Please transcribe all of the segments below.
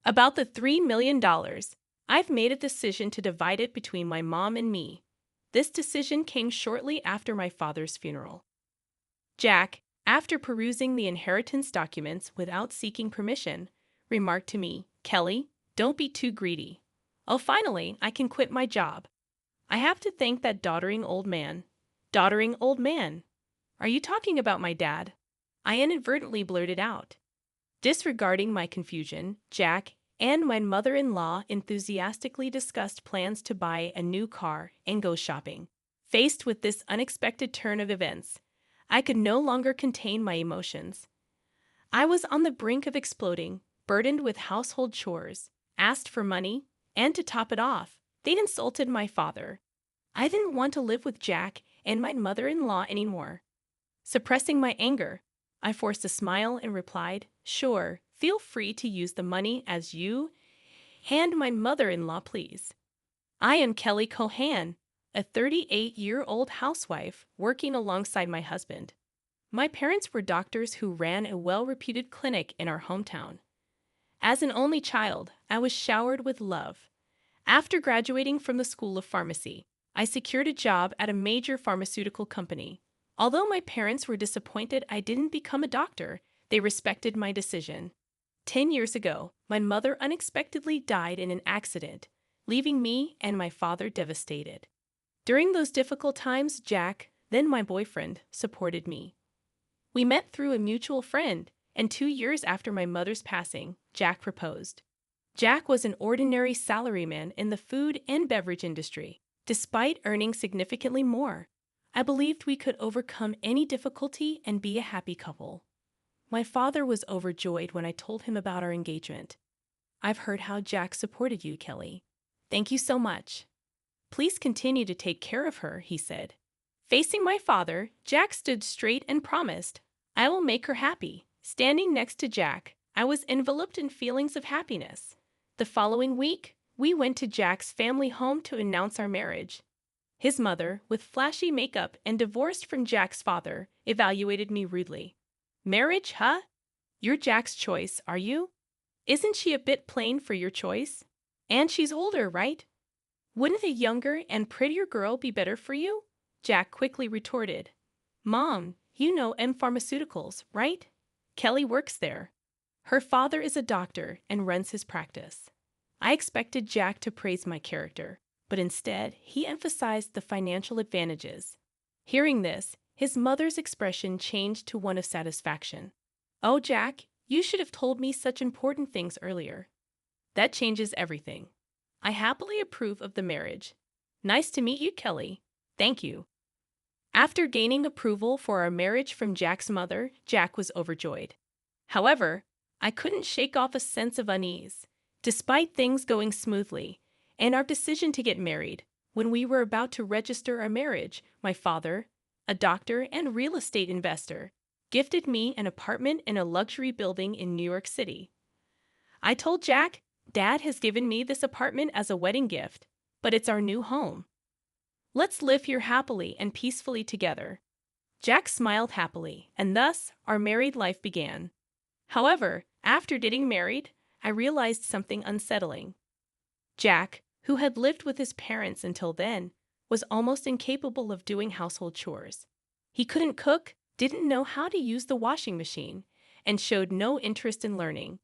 About the $3 million, I've made a decision to divide it between my mom and me. This decision came shortly after my father's funeral. Jack, after perusing the inheritance documents without seeking permission, remarked to me, "Kelly, don't be too greedy. Oh, finally, I can quit my job. I have to thank that doddering old man." Doddering old man? Are you talking about my dad? I inadvertently blurted out. Disregarding my confusion, Jack and my mother-in-law enthusiastically discussed plans to buy a new car and go shopping. Faced with this unexpected turn of events, I could no longer contain my emotions. I was on the brink of exploding, burdened with household chores, asked for money, and to top it off, they'd insulted my father. I didn't want to live with Jack and my mother-in-law anymore. Suppressing my anger, I forced a smile and replied, "Sure, feel free to use the money as you and my mother-in-law please. I am Kelly Cohan, a 38-year-old housewife working alongside my husband. My parents were doctors who ran a well-reputed clinic in our hometown. As an only child, I was showered with love. After graduating from the School of Pharmacy, I secured a job at a major pharmaceutical company. Although my parents were disappointed I didn't become a doctor, they respected my decision. 10 years ago, my mother unexpectedly died in an accident, leaving me and my father devastated. During those difficult times, Jack, then my boyfriend, supported me. We met through a mutual friend, and 2 years after my mother's passing, Jack proposed. Jack was an ordinary salaryman in the food and beverage industry. Despite earning significantly more, I believed we could overcome any difficulty and be a happy couple. My father was overjoyed when I told him about our engagement. "I've heard how Jack supported you, Kelly. Thank you so much. Please continue to take care of her," he said. Facing my father, Jack stood straight and promised, "I will make her happy." Standing next to Jack, I was enveloped in feelings of happiness. The following week, we went to Jack's family home to announce our marriage. His mother, with flashy makeup and divorced from Jack's father, evaluated me rudely. "Marriage, huh? You're Jack's choice, are you? Isn't she a bit plain for your choice? And she's older, right? Wouldn't a younger and prettier girl be better for you?" Jack quickly retorted, "Mom, you know M Pharmaceuticals, right? Kelly works there. Her father is a doctor and runs his practice." I expected Jack to praise my character, but instead, he emphasized the financial advantages. Hearing this, his mother's expression changed to one of satisfaction. "Oh, Jack, you should have told me such important things earlier. That changes everything. I happily approve of the marriage. Nice to meet you, Kelly. Thank you." After gaining approval for our marriage from Jack's mother, Jack was overjoyed. However, I couldn't shake off a sense of unease. Despite things going smoothly, and our decision to get married, when we were about to register our marriage, my father, a doctor and real estate investor, gifted me an apartment in a luxury building in New York City. I told Jack, "Dad has given me this apartment as a wedding gift, but it's our new home. Let's live here happily and peacefully together." Jack smiled happily, and thus our married life began. However, after getting married, I realized something unsettling. Jack, who had lived with his parents until then, was almost incapable of doing household chores. He couldn't cook, didn't know how to use the washing machine, and showed no interest in learning.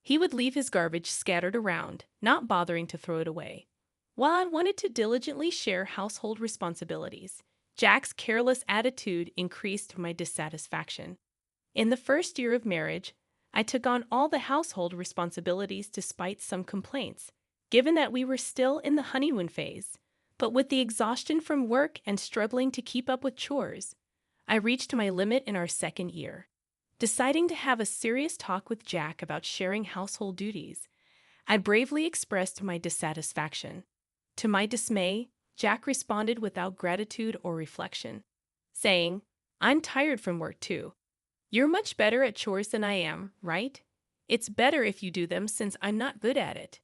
He would leave his garbage scattered around, not bothering to throw it away. While I wanted to diligently share household responsibilities, Jack's careless attitude increased my dissatisfaction. In the first year of marriage, I took on all the household responsibilities despite some complaints, given that we were still in the honeymoon phase. But with the exhaustion from work and struggling to keep up with chores, I reached my limit in our second year. Deciding to have a serious talk with Jack about sharing household duties, I bravely expressed my dissatisfaction. To my dismay, Jack responded without gratitude or reflection, saying, "I'm tired from work too. You're much better at chores than I am, right? It's better if you do them since I'm not good at it."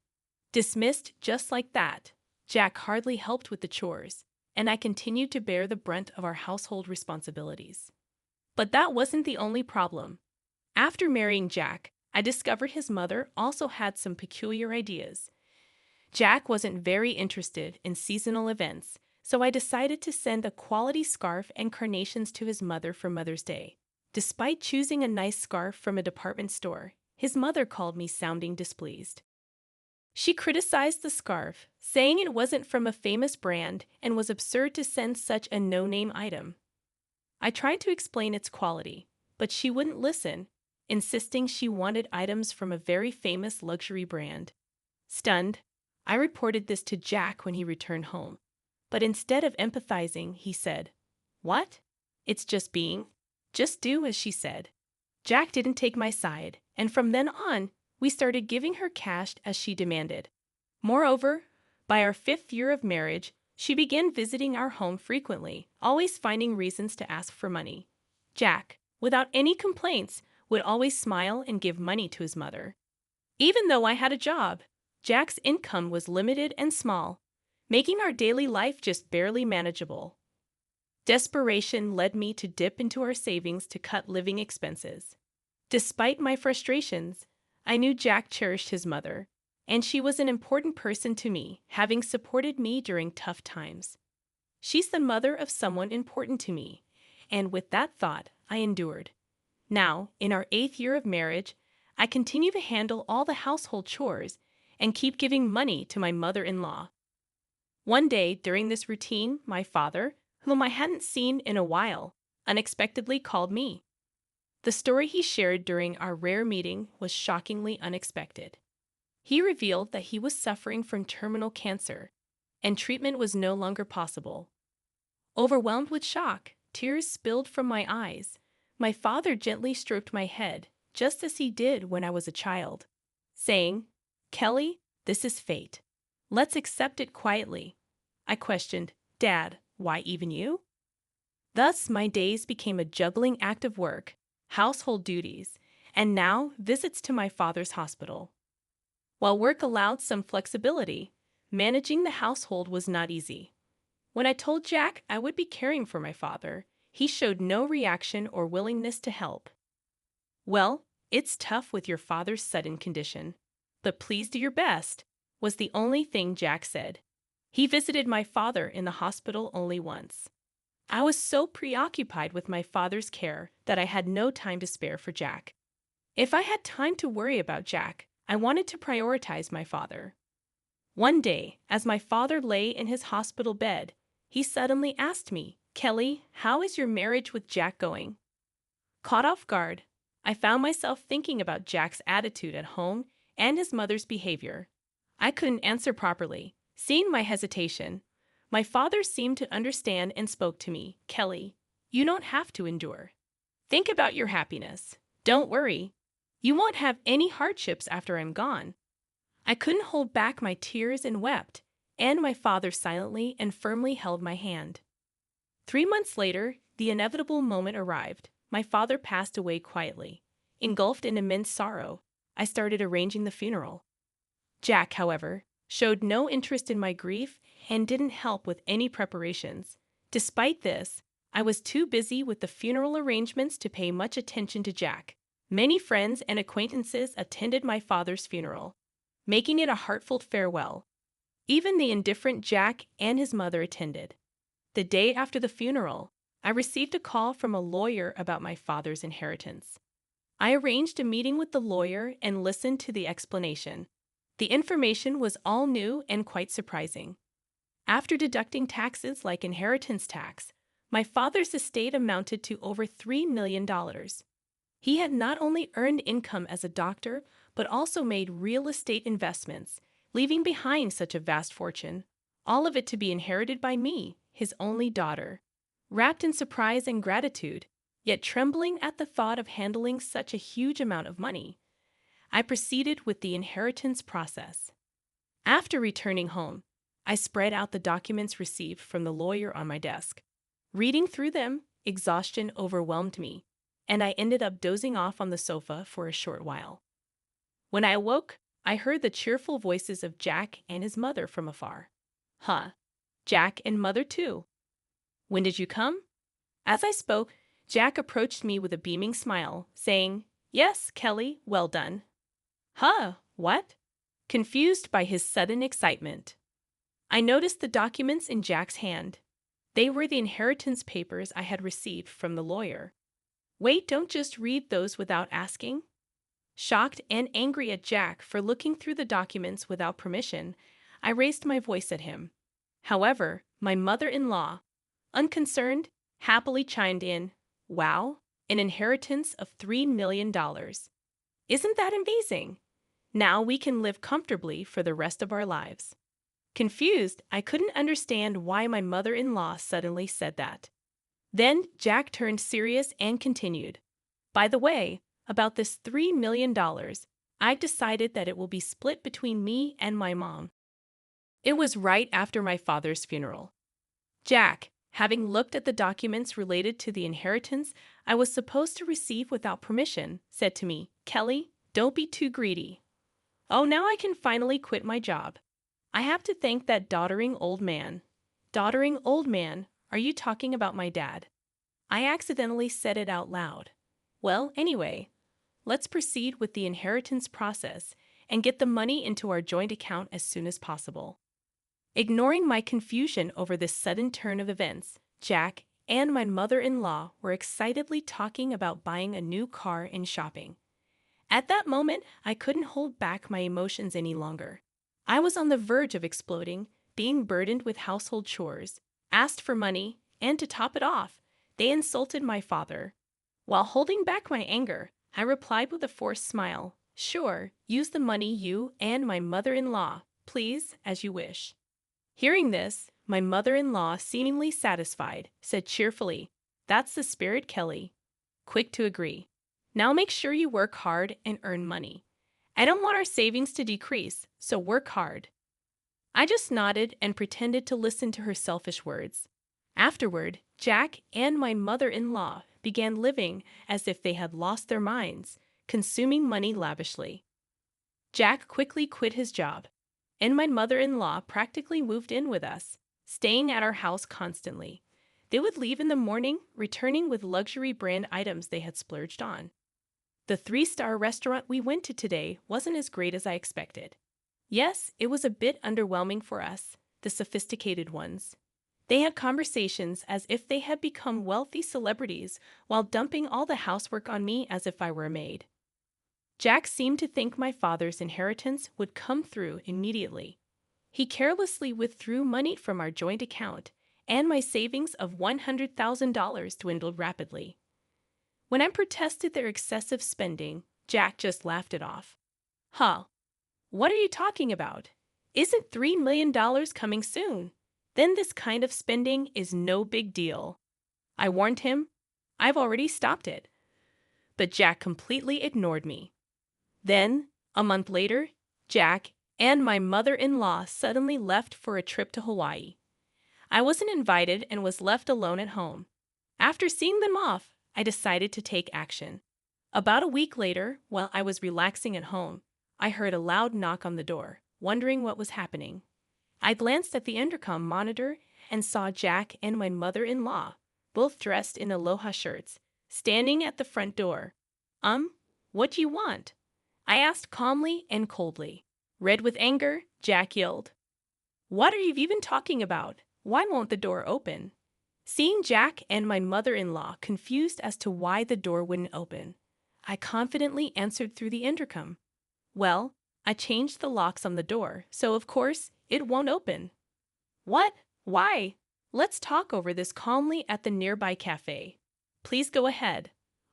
Dismissed just like that, Jack hardly helped with the chores, and I continued to bear the brunt of our household responsibilities. But that wasn't the only problem. After marrying Jack, I discovered his mother also had some peculiar ideas. Jack wasn't very interested in seasonal events, so I decided to send a quality scarf and carnations to his mother for Mother's Day. Despite choosing a nice scarf from a department store, his mother called me sounding displeased. She criticized the scarf, saying it wasn't from a famous brand and was absurd to send such a no-name item. I tried to explain its quality, but she wouldn't listen, insisting she wanted items from a very famous luxury brand. Stunned, I reported this to Jack when he returned home. But instead of empathizing, he said, "What? It's just do as she said." Jack didn't take my side, and from then on, we started giving her cash as she demanded. Moreover, by our 5th year of marriage, she began visiting our home frequently, always finding reasons to ask for money. Jack, without any complaints, would always smile and give money to his mother. Even though I had a job, Jack's income was limited and small, making our daily life just barely manageable. Desperation led me to dip into our savings to cut living expenses. Despite my frustrations, I knew Jack cherished his mother, and she was an important person to me, having supported me during tough times. She's the mother of someone important to me, and with that thought, I endured. Now, in our 8th year of marriage, I continue to handle all the household chores and keep giving money to my mother-in-law. One day during this routine, my father, whom I hadn't seen in a while, unexpectedly called me. The story he shared during our rare meeting was shockingly unexpected. He revealed that he was suffering from terminal cancer, and treatment was no longer possible. Overwhelmed with shock, tears spilled from my eyes. My father gently stroked my head, just as he did when I was a child, saying, "Kelly, this is fate. Let's accept it quietly." I questioned, "Dad, why even you?" Thus, my days became a juggling act of work, household duties, and now visits to my father's hospital. While work allowed some flexibility, managing the household was not easy. When I told Jack I would be caring for my father, he showed no reaction or willingness to help. "Well, it's tough with your father's sudden condition, but please do your best," was the only thing Jack said. He visited my father in the hospital only once. I was so preoccupied with my father's care that I had no time to spare for Jack. If I had time to worry about Jack, I wanted to prioritize my father. One day, as my father lay in his hospital bed, he suddenly asked me, "Kelly, how is your marriage with Jack going?" Caught off guard, I found myself thinking about Jack's attitude at home and his mother's behavior. I couldn't answer properly. Seeing my hesitation, my father seemed to understand and spoke to me, "Kelly, you don't have to endure. Think about your happiness. Don't worry. You won't have any hardships after I'm gone." I couldn't hold back my tears and wept, and my father silently and firmly held my hand. 3 months later, the inevitable moment arrived. My father passed away quietly. Engulfed in immense sorrow, I started arranging the funeral. Jack, however, showed no interest in my grief and didn't help with any preparations. Despite this, I was too busy with the funeral arrangements to pay much attention to Jack. Many friends and acquaintances attended my father's funeral, making it a heartfelt farewell. Even the indifferent Jack and his mother attended. The day after the funeral, I received a call from a lawyer about my father's inheritance. I arranged a meeting with the lawyer and listened to the explanation. The information was all new and quite surprising. After deducting taxes like inheritance tax, my father's estate amounted to over $3 million. He had not only earned income as a doctor, but also made real estate investments, leaving behind such a vast fortune, all of it to be inherited by me, his only daughter. Wrapped in surprise and gratitude, yet trembling at the thought of handling such a huge amount of money, I proceeded with the inheritance process. After returning home, I spread out the documents received from the lawyer on my desk. Reading through them, exhaustion overwhelmed me, and I ended up dozing off on the sofa for a short while. When I awoke, I heard the cheerful voices of Jack and his mother from afar. "Huh, Jack and mother too. When did you come?" As I spoke, Jack approached me with a beaming smile, saying, "Yes, Kelly, well done. Huh, what? Confused by his sudden excitement. I noticed the documents in Jack's hand. They were the inheritance papers I had received from the lawyer. Wait, don't just read those without asking. Shocked and angry at Jack for looking through the documents without permission, I raised my voice at him. However, my mother-in-law, unconcerned, happily chimed in, "Wow, an inheritance of $3 million. Isn't that amazing? Now we can live comfortably for the rest of our lives." Confused, I couldn't understand why my mother-in-law suddenly said that. Then Jack turned serious and continued, "By the way, about this $3 million, I've decided that it will be split between me and my mom." It was right after my father's funeral. Jack, having looked at the documents related to the inheritance I was supposed to receive without permission, said to me, "Kelly, don't be too greedy." Oh, now I can finally quit my job. I have to thank that doddering old man. Doddering old man, are you talking about my dad? I accidentally said it out loud. Well, anyway, let's proceed with the inheritance process and get the money into our joint account as soon as possible. Ignoring my confusion over this sudden turn of events, Jack and my mother-in-law were excitedly talking about buying a new car and shopping. At that moment, I couldn't hold back my emotions any longer. I was on the verge of exploding, being burdened with household chores, asked for money, and to top it off, they insulted my father. While holding back my anger, I replied with a forced smile, "Sure, use the money you and my mother-in-law, please, as you wish." Hearing this, my mother-in-law, seemingly satisfied, said cheerfully, "That's the spirit, Kelly." Quick to agree. "Now make sure you work hard and earn money. I don't want our savings to decrease, so work hard." I just nodded and pretended to listen to her selfish words. Afterward, Jack and my mother-in-law began living as if they had lost their minds, consuming money lavishly. Jack quickly quit his job, and my mother-in-law practically moved in with us, staying at our house constantly. They would leave in the morning, returning with luxury brand items they had splurged on. The 3-star restaurant we went to today wasn't as great as I expected. Yes, it was a bit underwhelming for us, the sophisticated ones. They had conversations as if they had become wealthy celebrities while dumping all the housework on me as if I were a maid. Jack seemed to think my father's inheritance would come through immediately. He carelessly withdrew money from our joint account, and my savings of $100,000 dwindled rapidly. When I protested their excessive spending, Jack just laughed it off. "Huh, what are you talking about? Isn't $3 million coming soon? Then this kind of spending is no big deal." I warned him, "I've already stopped it." But Jack completely ignored me. Then, a month later, Jack and my mother-in-law suddenly left for a trip to Hawaii. I wasn't invited and was left alone at home. After seeing them off, I decided to take action. About a week later, while I was relaxing at home, I heard a loud knock on the door, wondering what was happening. I glanced at the intercom monitor and saw Jack and my mother-in-law, both dressed in aloha shirts, standing at the front door. What do you want?" I asked calmly and coldly. Red with anger, Jack yelled, "What are you even talking about? Why won't the door open?" Seeing Jack and my mother-in-law confused as to why the door wouldn't open, I confidently answered through the intercom, "Well, I changed the locks on the door, so of course it won't open." "What? Why? Let's talk over this calmly at the nearby cafe. Please go ahead.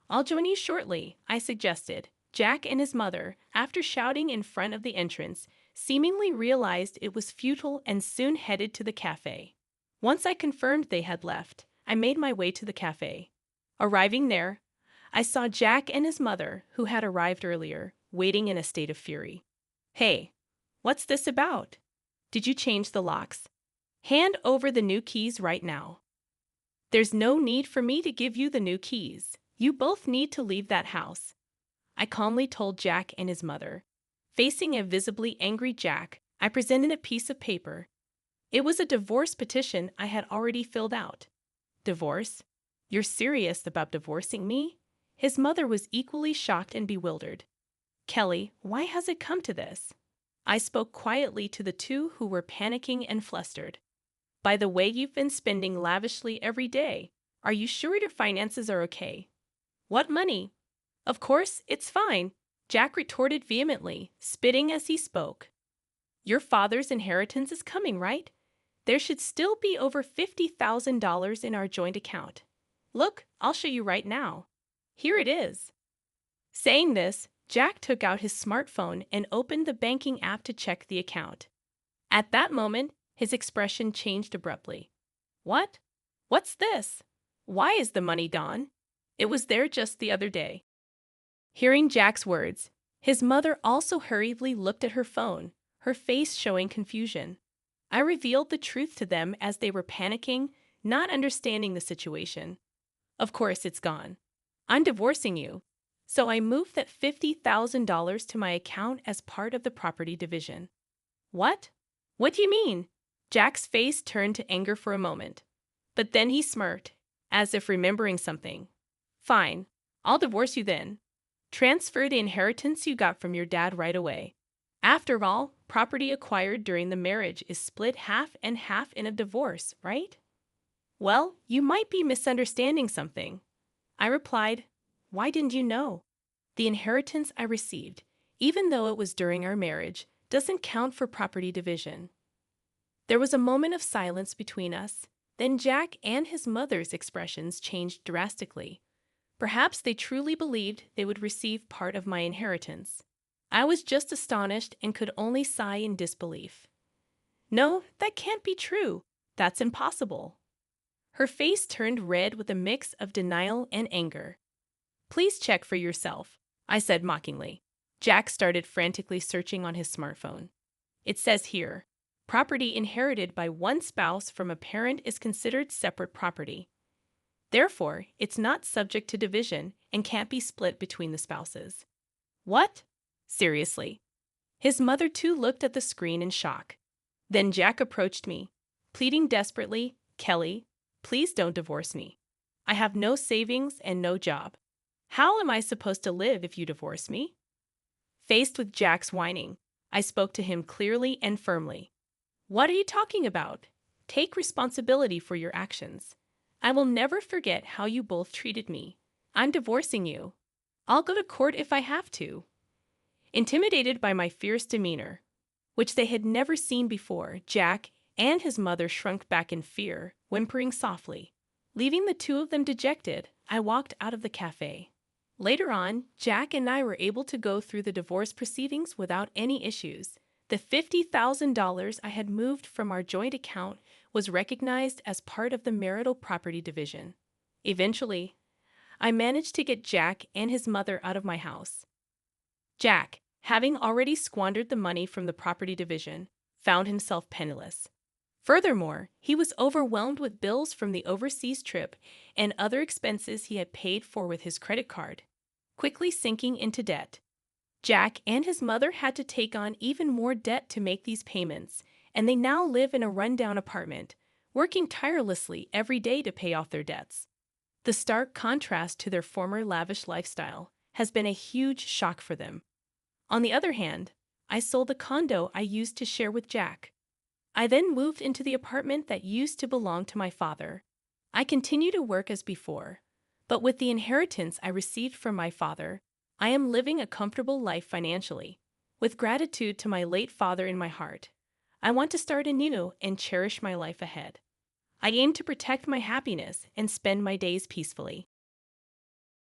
I'll join you shortly," I suggested. Jack and his mother, after shouting in front of the entrance, seemingly realized it was futile and soon headed to the cafe. Once I confirmed they had left, I made my way to the cafe. Arriving there, I saw Jack and his mother, who had arrived earlier, waiting in a state of fury. "Hey, what's this about? Did you change the locks? Hand over the new keys right now." "There's no need for me to give you the new keys. You both need to leave that house," I calmly told Jack and his mother. Facing a visibly angry Jack, I presented a piece of paper. It was a divorce petition I had already filled out. "Divorce? You're serious about divorcing me?" His mother was equally shocked and bewildered. Kelly, why has it come to this? I spoke quietly to the two who were panicking and flustered. By the way, you've been spending lavishly every day. Are you sure your finances are okay? What money? Of course, it's fine, Jack retorted vehemently, spitting as he spoke. Your father's inheritance is coming, right? There should still be over $50,000 in our joint account. Look, I'll show you right now. Here it is. Saying this, Jack took out his smartphone and opened the banking app to check the account. At that moment, his expression changed abruptly. What? What's this? Why is the money gone? It was there just the other day. Hearing Jack's words, his mother also hurriedly looked at her phone, her face showing confusion. I revealed the truth to them as they were panicking, not understanding the situation. Of course, it's gone. I'm divorcing you. So I moved that $50,000 to my account as part of the property division. What? What do you mean? Jack's face turned to anger for a moment. But then he smirked, as if remembering something. Fine, I'll divorce you then. Transfer the inheritance you got from your dad right away. After all, property acquired during the marriage is split half and half in a divorce, right? Well, you might be misunderstanding something. I replied, why didn't you know? The inheritance I received, even though it was during our marriage, doesn't count for property division. There was a moment of silence between us. Then Jack and his mother's expressions changed drastically. Perhaps they truly believed they would receive part of my inheritance. I was just astonished and could only sigh in disbelief. No, that can't be true. That's impossible. Her face turned red with a mix of denial and anger. Please check for yourself, I said mockingly. Jack started frantically searching on his smartphone. It says here, property inherited by one spouse from a parent is considered separate property. Therefore, it's not subject to division and can't be split between the spouses. What? Seriously? His mother too looked at the screen in shock. Then Jack approached me, pleading desperately, Kelly, please don't divorce me. I have no savings and no job. How am I supposed to live if you divorce me? Faced with Jack's whining, I spoke to him clearly and firmly. What are you talking about? Take responsibility for your actions. I will never forget how you both treated me. I'm divorcing you. I'll go to court if I have to. Intimidated by my fierce demeanor, which they had never seen before, Jack and his mother shrunk back in fear, whimpering softly. Leaving the two of them dejected, I walked out of the cafe. Later on, Jack and I were able to go through the divorce proceedings without any issues. The $50,000 I had moved from our joint account was recognized as part of the marital property division. Eventually, I managed to get Jack and his mother out of my house. Jack, having already squandered the money from the property division, found himself penniless. Furthermore, he was overwhelmed with bills from the overseas trip and other expenses he had paid for with his credit card, quickly sinking into debt. Jack and his mother had to take on even more debt to make these payments, and they now live in a rundown apartment, working tirelessly every day to pay off their debts. The stark contrast to their former lavish lifestyle has been a huge shock for them. On the other hand, I sold the condo I used to share with Jack. I then moved into the apartment that used to belong to my father. I continue to work as before, but with the inheritance I received from my father, I am living a comfortable life financially. With gratitude to my late father in my heart, I want to start anew and cherish my life ahead. I aim to protect my happiness and spend my days peacefully.